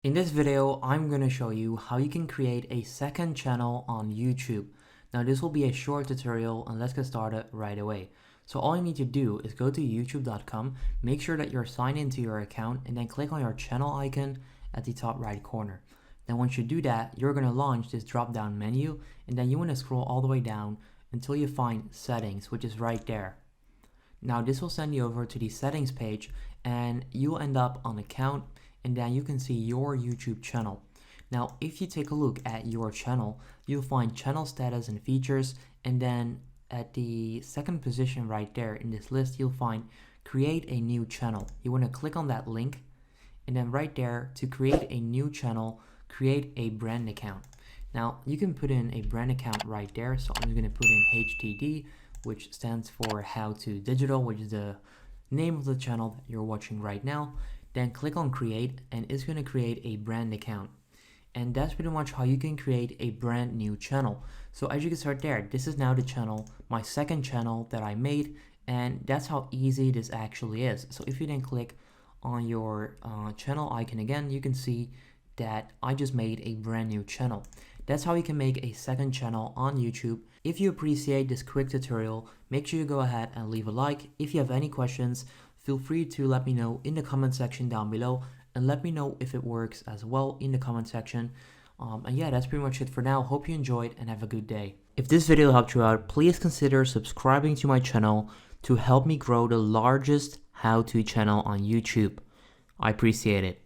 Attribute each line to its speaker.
Speaker 1: In this video, I'm going to show you how you can create a second channel on YouTube. Now this will be a short tutorial and let's get started right away. So all you need to do is go to youtube.com, make sure that you're signed into your account and then click on your channel icon at the top right corner. Then once you do that, you're going to launch this drop down menu and then you want to scroll all the way down until you find settings, which is right there. Now this will send you over to the settings page and you'll end up on account and then you can see your YouTube channel. Now if you take a look at your channel, you'll find channel status and features, and then at the second position right there in this list you'll find create a new channel. You want to click on that link and then right there to create a new channel, create a brand account. Now you can put in a brand account right there, so I'm going to put in HTD, which stands for How to Digital, which is the name of the channel that you're watching right now. Then click on create and it's going to create a brand account. And that's pretty much how you can create a brand new channel. So as you can start there, this is now the channel, my second channel that I made, and that's how easy this actually is. So if you then click on your channel icon again, you can see that I just made a brand new channel. That's how you can make a second channel on YouTube. If you appreciate this quick tutorial, make sure you go ahead and leave a like. If you have any questions, feel free to let me know in the comment section down below and let me know if it works as well in the comment section. And yeah, that's pretty much it for now. Hope you enjoyed and have a good day. If this video helped you out, please consider subscribing to my channel to help me grow the largest how-to channel on YouTube. I appreciate it.